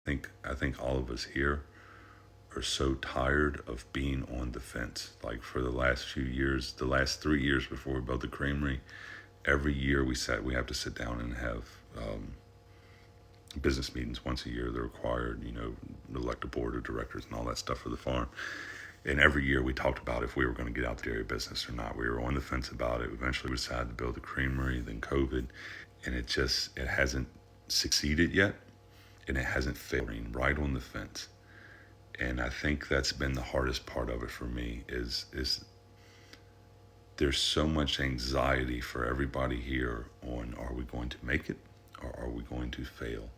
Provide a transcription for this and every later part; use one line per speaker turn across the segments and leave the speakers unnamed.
I think all of us here are so tired of being on the fence. Like for the last few years, the last 3 years before we built the creamery, every year we have to sit down and have business meetings once a year. They're required, elect a board of directors and all that stuff for the farm. And every year we talked about if we were going to get out the dairy business or not. We were on the fence about it. Eventually we decided to build the creamery, then COVID, and it hasn't succeeded yet, and it hasn't failed. Right on the fence. And I think that's been the hardest part of it for me is there's so much anxiety for everybody here on, are we going to make it or are we going to fail?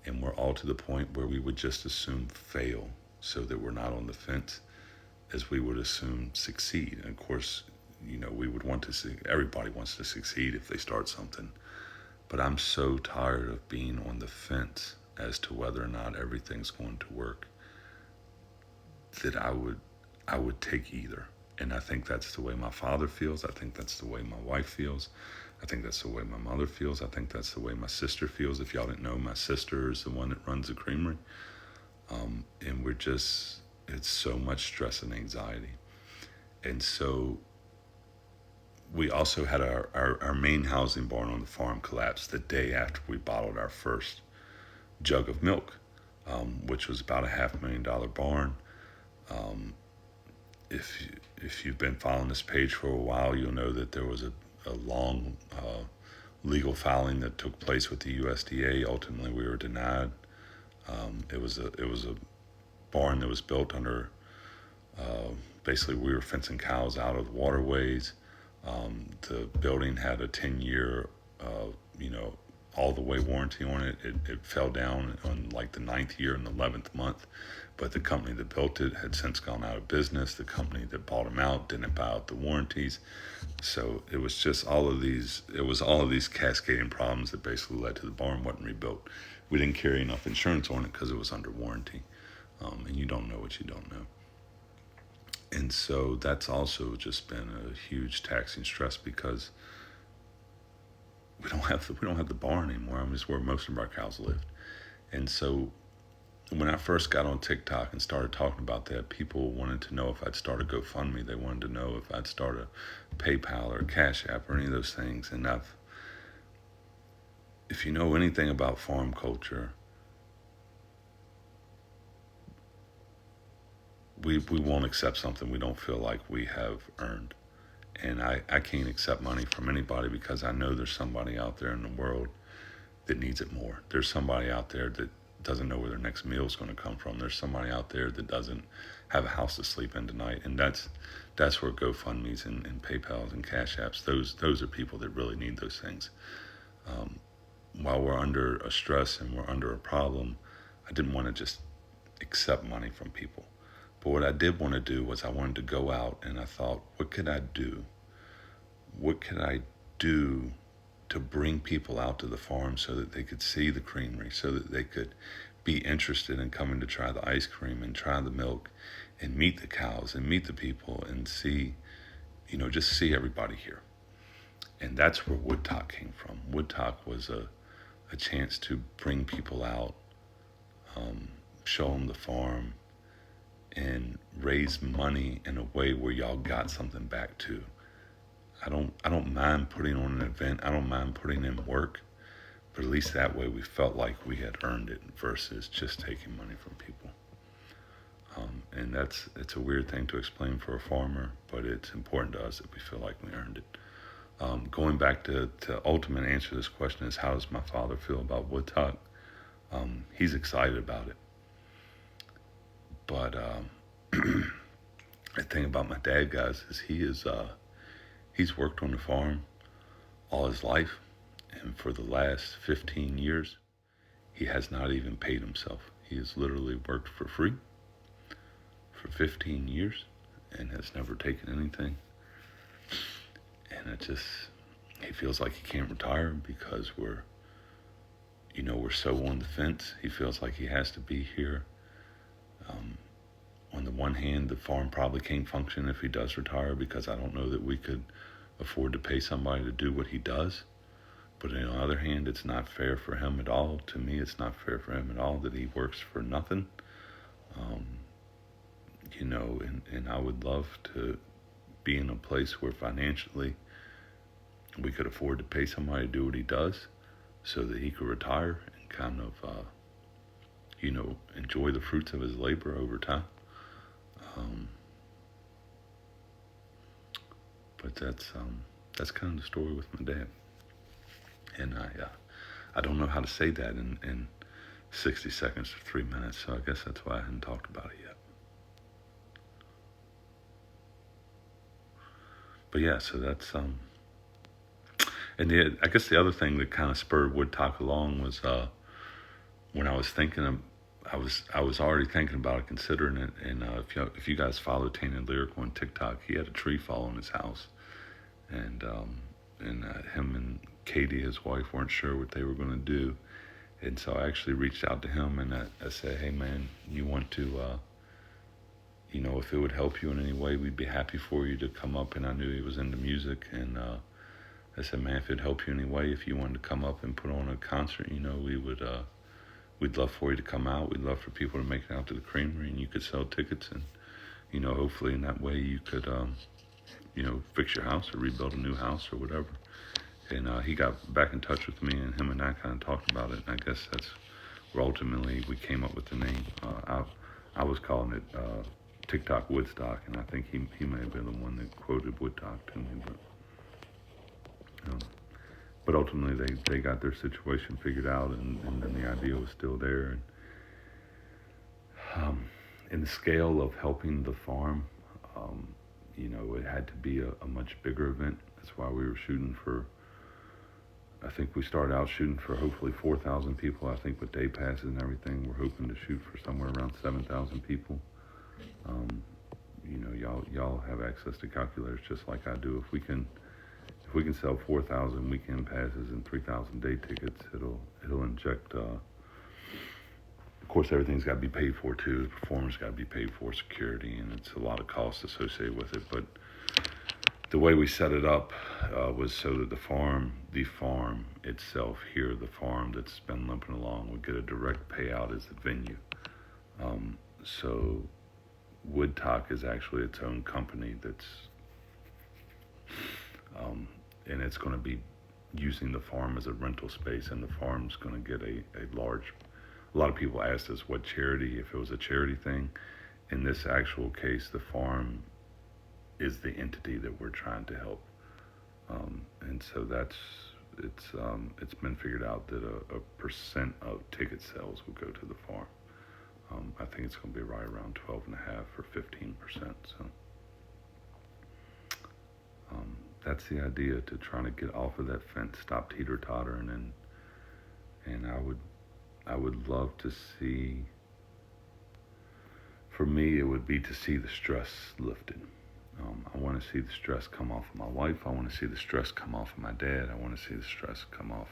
And we're all to the point where we would just assume fail so that we're not on the fence as we would assume succeed. And of course, we would want to see, everybody wants to succeed if they start something. But I'm so tired of being on the fence as to whether or not everything's going to work that I would take either. And I think that's the way my father feels. I think that's the way my wife feels. I think that's the way my mother feels. I think that's the way my sister feels. If y'all didn't know, my sister is the one that runs the creamery. And it's so much stress and anxiety. And so we also had our main housing barn on the farm collapse the day after we bottled our first jug of milk, which was about $500,000 barn. Um, if you've been following this page for a while, you'll know that there was a long legal filing that took place with the USDA. Ultimately, we were denied. It was a barn that was built under basically we were fencing cows out of the waterways. The building had a 10-year, you know, all the way warranty on it. It fell down on like the ninth year and the 11th month, but the company that built it had since gone out of business. The company that bought them out didn't buy out the warranties. So it was just all of these cascading problems that basically led to the barn wasn't rebuilt. We didn't carry enough insurance on it because it was under warranty. And you don't know what you don't know. And so that's also just been a huge taxing stress because we don't have the barn anymore. I mean, it's where most of our cows lived. And so when I first got on TikTok and started talking about that, people wanted to know if I'd start a GoFundMe. They wanted to know if I'd start a PayPal or a Cash App or any of those things. And if you know anything about farm culture, we won't accept something we don't feel like we have earned. And I can't accept money from anybody because I know there's somebody out there in the world that needs it more. There's somebody out there that doesn't know where their next meal is going to come from. There's somebody out there that doesn't have a house to sleep in tonight. And that's where GoFundMe's and PayPal's and Cash Apps, those are people that really need those things. While we're under a stress and we're under a problem, I didn't want to just accept money from people. But what I did want to do was I wanted to go out and I thought, what could I do? What could I do to bring people out to the farm so that they could see the creamery, so that they could be interested in coming to try the ice cream and try the milk and meet the cows and meet the people and see, just see everybody here. And that's where Wudtok came from. Wudtok was a chance to bring people out, show them the farm, and raise money in a way where y'all got something back too. I don't mind putting on an event. I don't mind putting in work, but at least that way we felt like we had earned it versus just taking money from people. And it's a weird thing to explain for a farmer, but it's important to us that we feel like we earned it. Going back to ultimate answer to this question is, how does my father feel about Wudtok? He's excited about it. But the thing about my dad, guys, is he's worked on the farm all his life, and for the last 15 years, he has not even paid himself. He has literally worked for free for 15 years and has never taken anything. And he feels like he can't retire because we're so on the fence. He feels like he has to be here. On the one hand, the farm probably can't function if he does retire because I don't know that we could afford to pay somebody to do what he does. But on the other hand, it's not fair for him at all. To me, it's not fair for him at all that he works for nothing. Um, and I would love to be in a place where financially we could afford to pay somebody to do what he does so that he could retire and kind of, enjoy the fruits of his labor over time. But that's kind of the story with my dad. And I don't know how to say that in 60 seconds or 3 minutes, so I guess that's why I hadn't talked about it yet. But yeah, so that's and I guess the other thing that kind of spurred Wudtok along was when I was thinking of, I was already thinking about it, considering it. And if you guys follow Tainted Lyrical on TikTok, he had a tree fall on his house, and him and Katie, his wife, weren't sure what they were going to do. And so I actually reached out to him and I said, hey man, you want to, if it would help you in any way, we'd be happy for you to come up. And I knew he was into music, and I said, man, if it'd help you in any way, if you wanted to come up and put on a concert, we'd love for you to come out. We'd love for people to make it out to the Creamery, and you could sell tickets, and hopefully in that way you could, fix your house or rebuild a new house or whatever. And he got back in touch with me, and him and I kind of talked about it. And I guess that's where ultimately we came up with the name. I was calling it TikTok Woodstock, and I think he may have been the one that quoted Wudtok to me. But ultimately they got their situation figured out, and then the idea was still there. And in the scale of helping the farm, it had to be a much bigger event. That's why we were shooting for, I think we started out shooting for hopefully 4,000 people. I think with day passes and everything, we're hoping to shoot for somewhere around 7,000 people. Y'all have access to calculators just like I do. If we can sell 4,000 weekend passes and 3,000 day tickets, it'll inject. Of course, everything's got to be paid for too. The performers got to be paid for, security, and it's a lot of costs associated with it. But the way we set it up was so that the farm itself here, the farm that's been limping along, would get a direct payout as the venue. So Wudtok is actually its own company that's, and it's going to be using the farm as a rental space, and the farm's going to get a lot of people asked us what charity, if it was a charity thing. In this actual case, the farm is the entity that we're trying to help. And so it's been figured out that a percent of ticket sales will go to the farm. I think it's going to be right around 12.5 or 15%. So that's the idea, to try to get off of that fence, stop teeter-tottering, and I would love to see. For me, it would be to see the stress lifted. I want to see the stress come off of my wife. I want to see the stress come off of my dad. I want to see the stress come off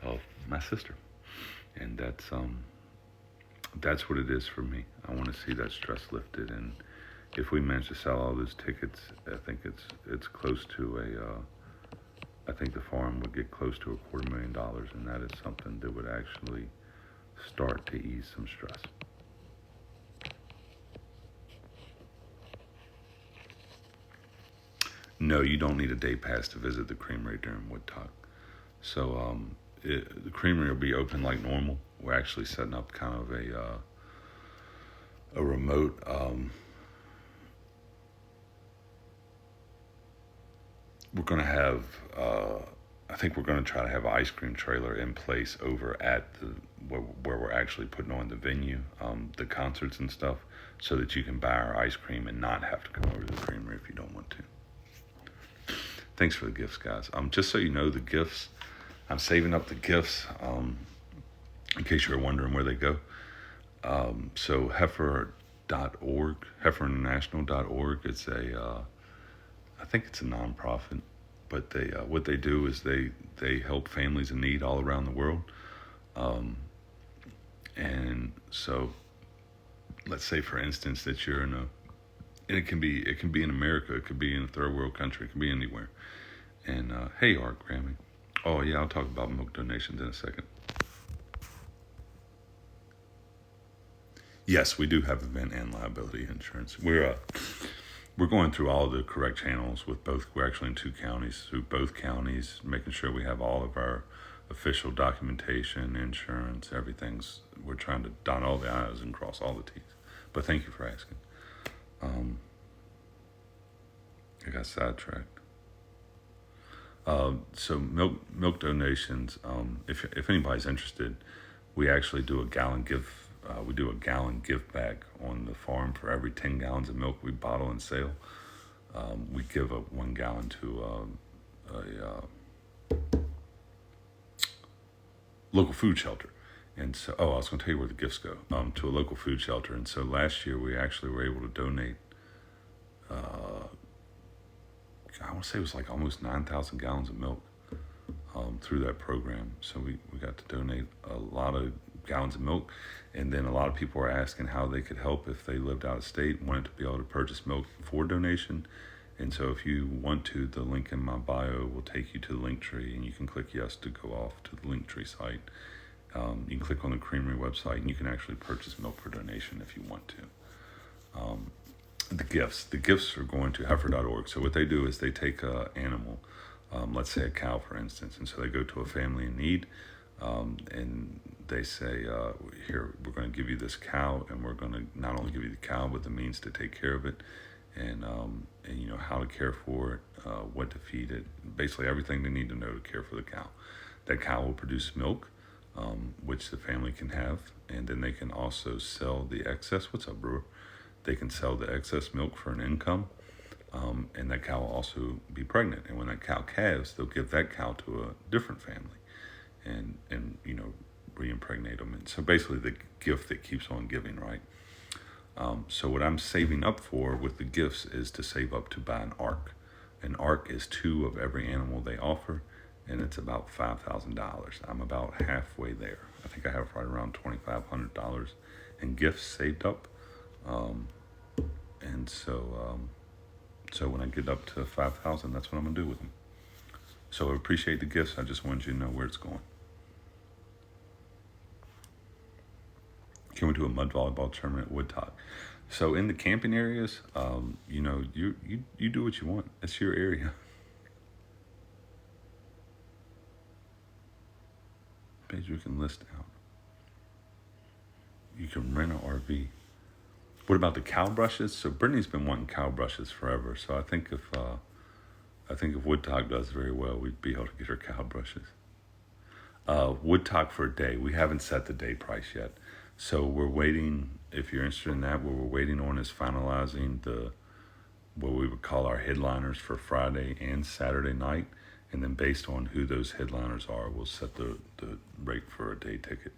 of my sister. And that's what it is for me. I want to see that stress lifted. And if we manage to sell all those tickets, I think it's close to I think the farm would get close to $250,000, and that is something that would actually start to ease some stress. No, you don't need a day pass to visit the Creamery during Wudtok. So the Creamery will be open like normal. We're actually setting up kind of a remote. We're going to have. I think we're going to try to have an ice cream trailer in place over at where we're actually putting on the venue, the concerts and stuff, so that you can buy our ice cream and not have to come over to the Creamery if you don't want to. Thanks for the gifts, guys. Just so you know, the gifts, I'm saving up the gifts in case you're wondering where they go. So heifer.org, heiferinternational.org, it's I think it's a nonprofit, but what they do is they help families in need all around the world. And so let's say, for instance, that you're in and it can be in America, it could be in a third world country, it can be anywhere. And hey, Art Grammy. Oh yeah, I'll talk about milk donations in a second. Yes, we do have event and liability insurance. We're going through all the correct channels with both. We're actually in two counties, through both counties, making sure we have all of our official documentation, insurance, everything's. We're trying to dot all the I's and cross all the T's. But thank you for asking. Um, I got sidetracked. So milk donations. If anybody's interested, we actually do a gallon give. We do a gallon give back on the farm for every 10 gallons of milk we bottle and sell. We give up 1 gallon to a local food shelter. And so, I was going to tell you where the gifts go. To a local food shelter. And so last year we actually were able to donate. I want to say it was like almost 9,000 gallons of milk through that program. So we got to donate a lot of gallons of milk. And then a lot of people were asking how they could help if they lived out of state and wanted to be able to purchase milk for donation. And so if you want to, the link in my bio will take you to the Linktree, and you can click yes to go off to the Linktree site. You can click on the Creamery website, and you can actually purchase milk for donation if you want to. The gifts are going to heifer.org. So what they do is they take an animal, let's say a cow, for instance, and so they go to a family in need, and they say, here, we're going to give you this cow, and we're going to not only give you the cow, but the means to take care of it, and you know how to care for it, what to feed it, basically everything they need to know to care for the cow. That cow will produce milk, which the family can have, and then they can also sell the excess. What's up, brewer? They can sell the excess milk for an income, and that cow will also be pregnant. And when that cow calves, they'll give that cow to a different family, and you know, re-impregnate them. And so basically, the gift that keeps on giving, right? So what I'm saving up for with the gifts is to save up to buy an ark. An ark is 2 of every animal they offer, and it's about $5,000. I'm about halfway there. I think I have right around $2,500 in gifts saved up. And so when I get up to 5,000, that's what I'm gonna do with them. So I appreciate the gifts. I just wanted you to know where it's going. Can we do a mud volleyball tournament at Wudtok? So in the camping areas, you know, you do what you want. It's your area. Page you can list out. You can rent an RV. What about the cow brushes? So Brittany's been wanting cow brushes forever. So I think if Wudtok does very well, we'd be able to get her cow brushes. Wudtok for a day. We haven't set the day price yet. So we're waiting. If you're interested in that, what we're waiting on is finalizing what we would call our headliners for Friday and Saturday night. And then based on who those headliners are, we'll set the rate for a day ticket.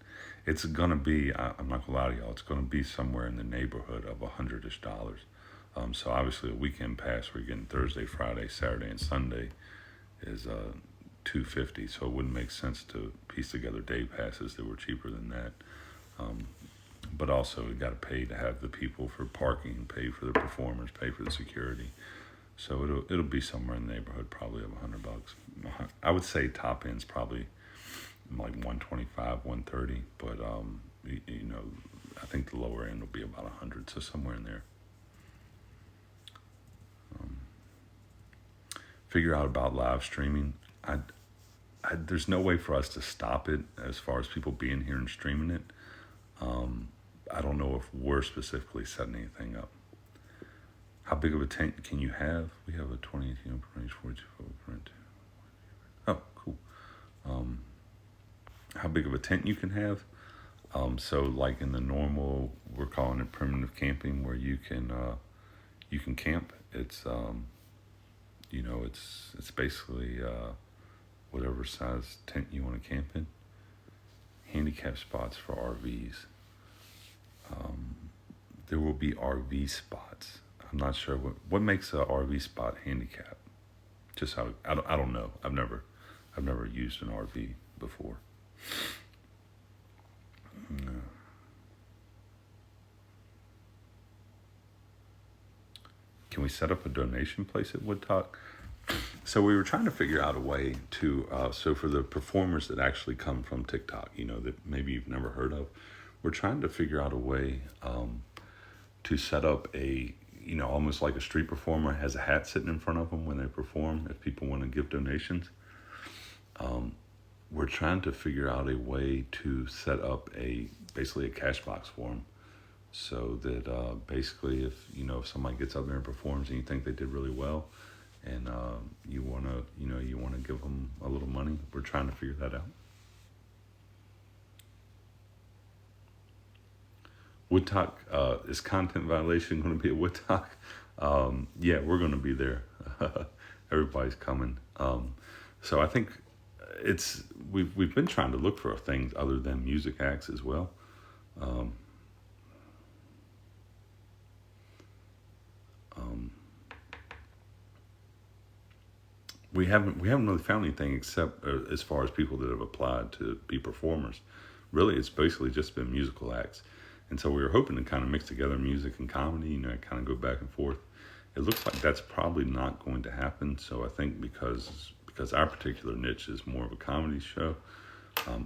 It's going to be, I'm not going to lie to y'all, it's going to be somewhere in the neighborhood of $100-ish. So obviously a weekend pass where you're getting Thursday, Friday, Saturday, and Sunday is $250. So it wouldn't make sense to piece together day passes that were cheaper than that. But also you got to pay to have the people for parking, pay for the performers, pay for the security. So it'll be somewhere in the neighborhood probably of $100. I would say top end's probably like 125, 130, but you know, I think the lower end will be about 100, so somewhere in there. Figure out about live streaming. There's no way for us to stop it as far as people being here and streaming it. I don't know if we're specifically setting anything up. How big of a tent can you have? We have a 2018 range 42 print. Oh, cool. How big of a tent you can have? So like in the normal, we're calling it primitive camping, where you can camp. It's you know, it's basically whatever size tent you want to camp in. Handicap spots for RVs. There will be RV spots. I'm not sure what makes a RV spot handicap. Just how I don't know. I've never used an RV before. No. Can we set up a donation place at Wudtok? So we were trying to figure out a way to, so for the performers that actually come from TikTok, that maybe you've never heard of, we're trying to figure out a way to set up almost like a street performer has a hat sitting in front of them when they perform, if people want to give donations. We're trying to figure out a way to set up basically a cash box for them, so that basically if somebody gets up there and performs and you think they did really well, and you want to give them a little money, we're trying to figure that out. Wudtok, is content violation going to be at Wudtok? Yeah, we're going to be there. Everybody's coming. So I think we've been trying to look for things other than music acts as well. Um, um, we haven't really found anything except as far as people that have applied to be performers. Really, it's basically just been musical acts, and so we were hoping to kind of mix together music and comedy, kind of go back and forth. It looks like that's probably not going to happen. So I think because our particular niche is more of a comedy show,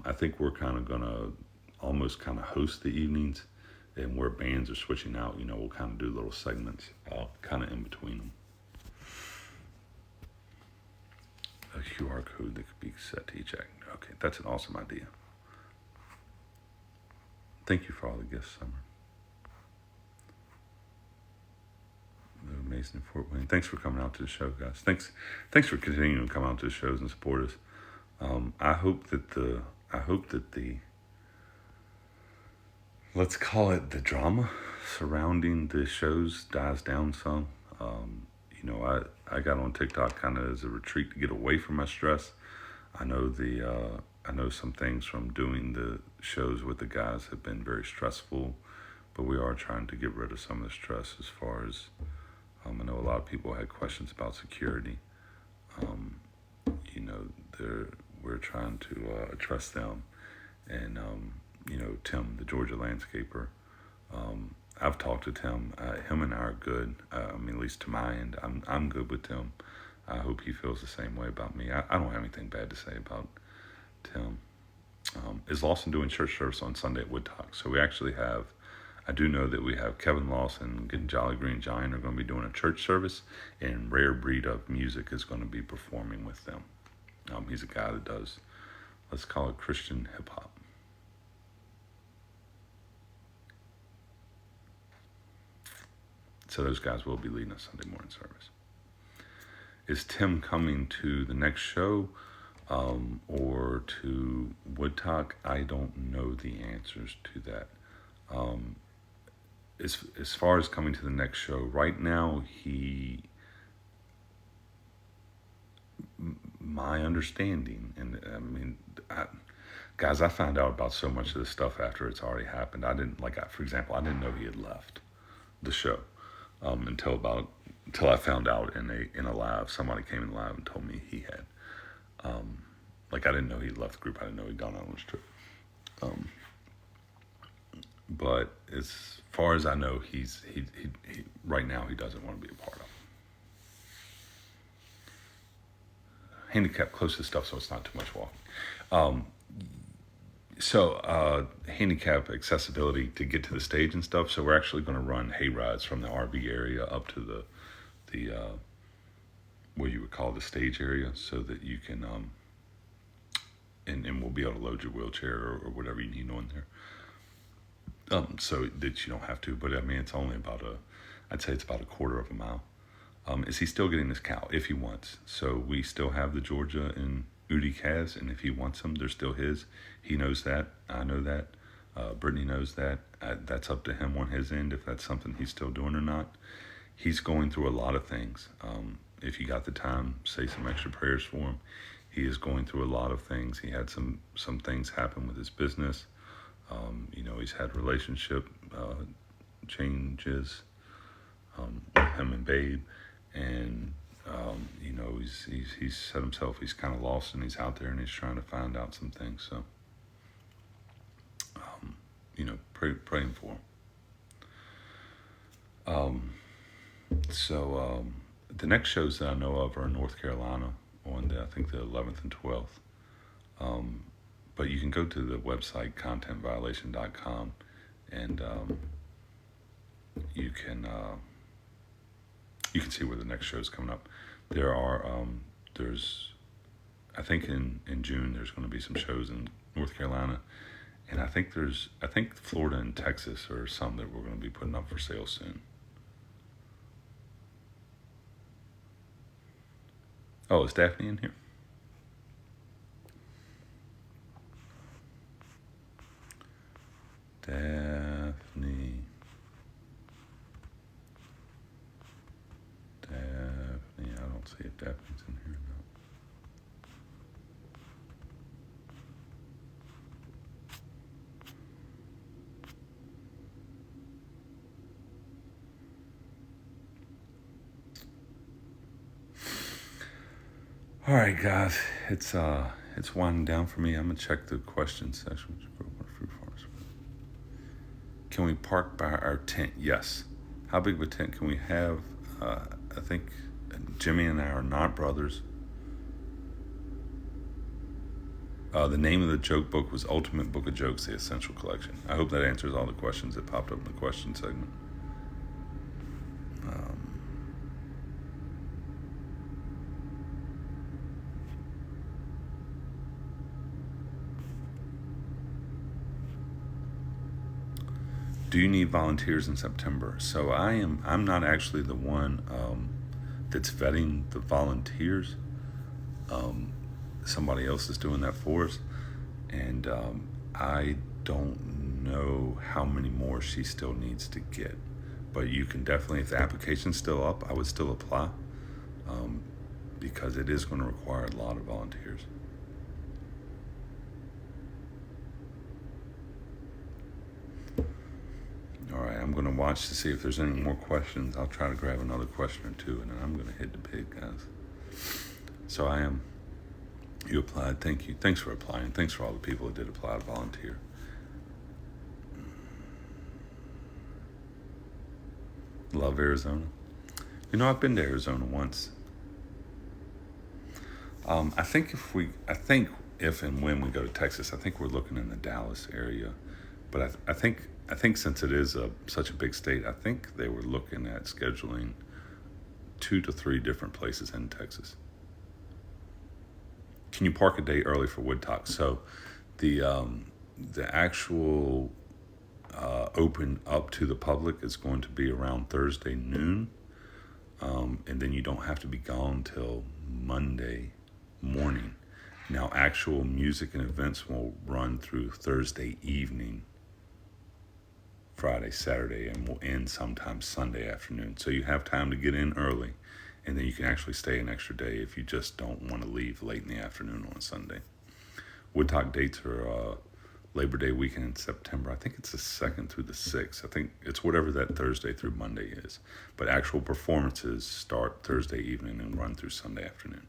I think we're kind of gonna almost kind of host the evenings, and where bands are switching out, we'll kind of do little segments, kind of in between them. A QR code that could be set to each act. Okay, that's an awesome idea. Thank you for all the gifts, Summer. Amazing Fort Wayne. Thanks for coming out to the show, guys. Thanks for continuing to come out to the shows and support us. I hope that the let's call it the drama surrounding the shows dies down some. I got on TikTok kind of as a retreat to get away from my stress. I know some things from doing the shows with the guys have been very stressful, but we are trying to get rid of some of the stress as far as, I know a lot of people had questions about security. We're trying to address them. And, Tim, the Georgia landscaper, I've talked to Tim. Him and I are good. At least to my end, I'm good with Tim. I hope he feels the same way about me. I don't have anything bad to say about Tim. Is Lawson doing church service on Sunday at Wudtok? So I do know that we have Kevin Lawson and Jolly Green Giant are going to be doing a church service, and Rare Breed of Music is going to be performing with them. He's a guy that does, let's call it Christian hip hop. So those guys will be leading a Sunday morning service. Is Tim coming to the next show or to Wudtok? I don't know the answers to that. As far as coming to the next show, right now my understanding, and guys, I find out about so much of this stuff after it's already happened. For example, I didn't know he had left the show until I found out in a live. Somebody came in live and told me he had. I didn't know he left the group. I didn't know he'd gone on his trip. But as far as I know, he right now he doesn't want to be a part of it. Handicap close to stuff, so it's not too much walking. Handicap accessibility to get to the stage and stuff. So we're actually going to run hay rides from the RV area up to the what you would call the stage area, so that you can and we'll be able to load your wheelchair or whatever you need on there. So that you don't have to, but it's only I'd say it's about a quarter of a mile. Is he still getting his cow if he wants? So we still have the Georgia and Udi calves, and if he wants them, they're still his. He knows that. I know that. Brittany knows that. That's up to him on his end if that's something he's still doing or not. He's going through a lot of things. If you got the time, say some extra prayers for him. He is going through a lot of things. He had some things happen with his business. He's had relationship changes with him and Babe, and he's set himself. He's kind of lost, and he's out there, and he's trying to find out some things. So, praying for him. The next shows that I know of are in North Carolina on I think the 11th and 12th. Um, but you can go to the website contentviolation.com and you can see where the next show is coming up. There's I think in June there's going to be some shows in North Carolina, and I think Florida and Texas are some that we're going to be putting up for sale soon. Oh, is Daphne in here? Daphne. I don't see if Daphne's in here or not. All right, guys, it's winding down for me. I'm gonna check the questions section. Can we park by our tent? Yes. How big of a tent can we have? I think Jimmy and I are not brothers. The name of the joke book was Ultimate Book of Jokes, The Essential Collection. I hope that answers all the questions that popped up in the question segment. Do you need volunteers in September? So I'm not actually the one that's vetting the volunteers. Somebody else is doing that for us, and I don't know how many more she still needs to get. But you can definitely, if the application's still up, I would still apply, because it is going to require a lot of volunteers. All right, I'm going to watch to see if there's any more questions. I'll try to grab another question or two, and then I'm going to hit the pig, guys. So I am. You applied. Thank you. Thanks for applying. Thanks for all the people that did apply to volunteer. Love Arizona. I've been to Arizona once. I think if and when we go to Texas, I think we're looking in the Dallas area. But I think since it is such a big state, I think they were looking at scheduling 2 to 3 different places in Texas. Can you park a day early for Wudtok? So the actual open up to the public is going to be around Thursday noon, and then you don't have to be gone till Monday morning. Now, actual music and events will run through Thursday evening, Friday, Saturday, and will end sometime Sunday afternoon. So you have time to get in early, and then you can actually stay an extra day if you just don't want to leave late in the afternoon on a Sunday. Wudtok dates are Labor Day weekend in September. I think it's the 2nd through the 6th. I think it's whatever that Thursday through Monday is. But actual performances start Thursday evening and run through Sunday afternoon.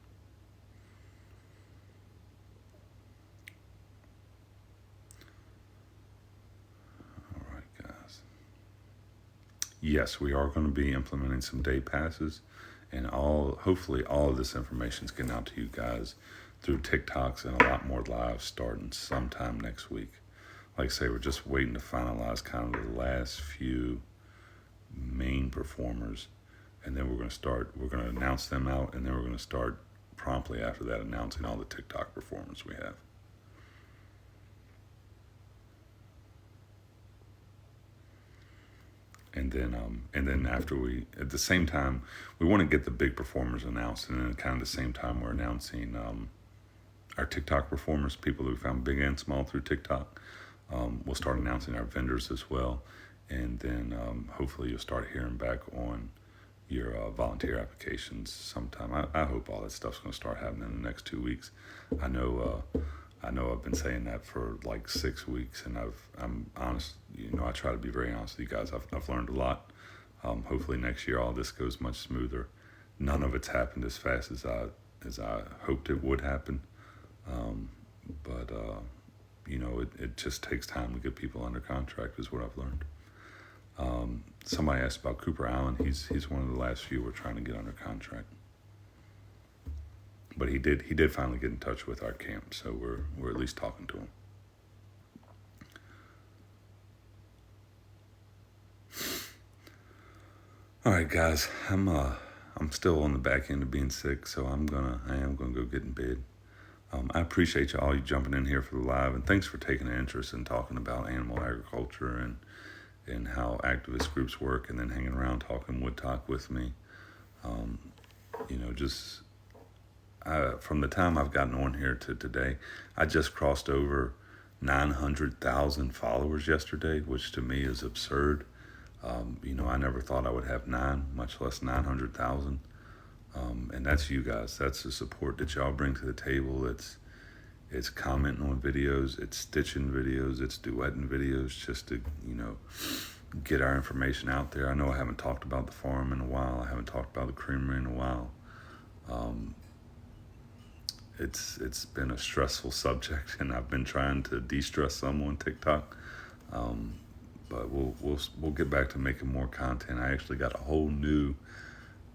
All right, guys. Yes, we are going to be implementing some day passes, and hopefully all of this information is getting out to you guys through TikToks and a lot more live starting sometime next week. Like I say, we're just waiting to finalize kind of the last few main performers, and then we're going to announce them out, and then we're going to start promptly after that announcing all the TikTok performers we have. And then after at the same time, we want to get the big performers announced, and then kind of the same time we're announcing our TikTok performers, people who found big and small through TikTok. We'll start announcing our vendors as well, and then hopefully you'll start hearing back on your volunteer applications sometime. I hope all that stuff's going to start happening in the next 2 weeks. I know I've been saying that for like 6 weeks, and I'm honest. I try to be very honest with you guys. I've learned a lot. Hopefully next year all this goes much smoother. None of it's happened as fast as I hoped it would happen, but it just takes time to get people under contract, is what I've learned. Somebody asked about Cooper Allen. He's one of the last few we're trying to get under contract. But he did finally get in touch with our camp, so we're at least talking to him. All right, guys, I'm still on the back end of being sick, so I am gonna go get in bed. I appreciate you jumping in here for the live, and thanks for taking an interest in talking about animal agriculture and how activist groups work, and then hanging around talking Wudtok with me. Just from the time I've gotten on here to today, I just crossed over 900,000 followers yesterday, which to me is absurd. I never thought I would have 9, much less 900,000. And that's you guys. That's the support that y'all bring to the table. It's commenting on videos, it's stitching videos, it's duetting videos, just to, get our information out there. I know I haven't talked about the farm in a while. I haven't talked about the creamery in a while. It's been a stressful subject, and I've been trying to de-stress some on TikTok. But we'll get back to making more content. I actually got a whole new.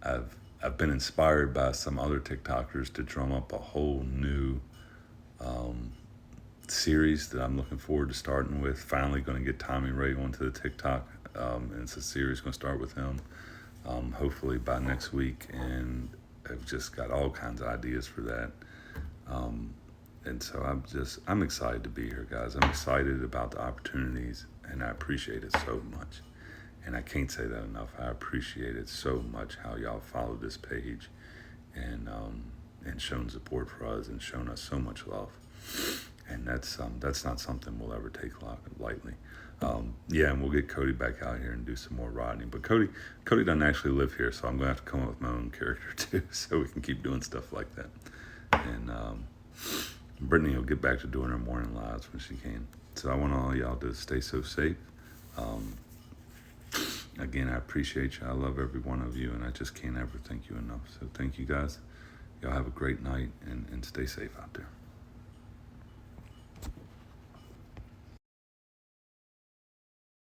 I've been inspired by some other TikTokers to drum up a whole new series that I'm looking forward to starting with. Finally going to get Tommy Ray onto the TikTok. And it's a series going to start with him, hopefully by next week. And I've just got all kinds of ideas for that. And so I'm excited to be here, guys. I'm excited about the opportunities, and I appreciate it so much. And I can't say that enough. I appreciate it so much how y'all followed this page and shown support for us and shown us so much love. And that's not something we'll ever take lightly. And we'll get Cody back out here and do some more riding. But Cody doesn't actually live here, so I'm going to have to come up with my own character too, so we can keep doing stuff like that. And Brittany will get back to doing her morning lives when she can. So I want all y'all to stay so safe. Again, I appreciate you. I love every one of you, and I just can't ever thank you enough. So thank you, guys. Y'all have a great night, and stay safe out there.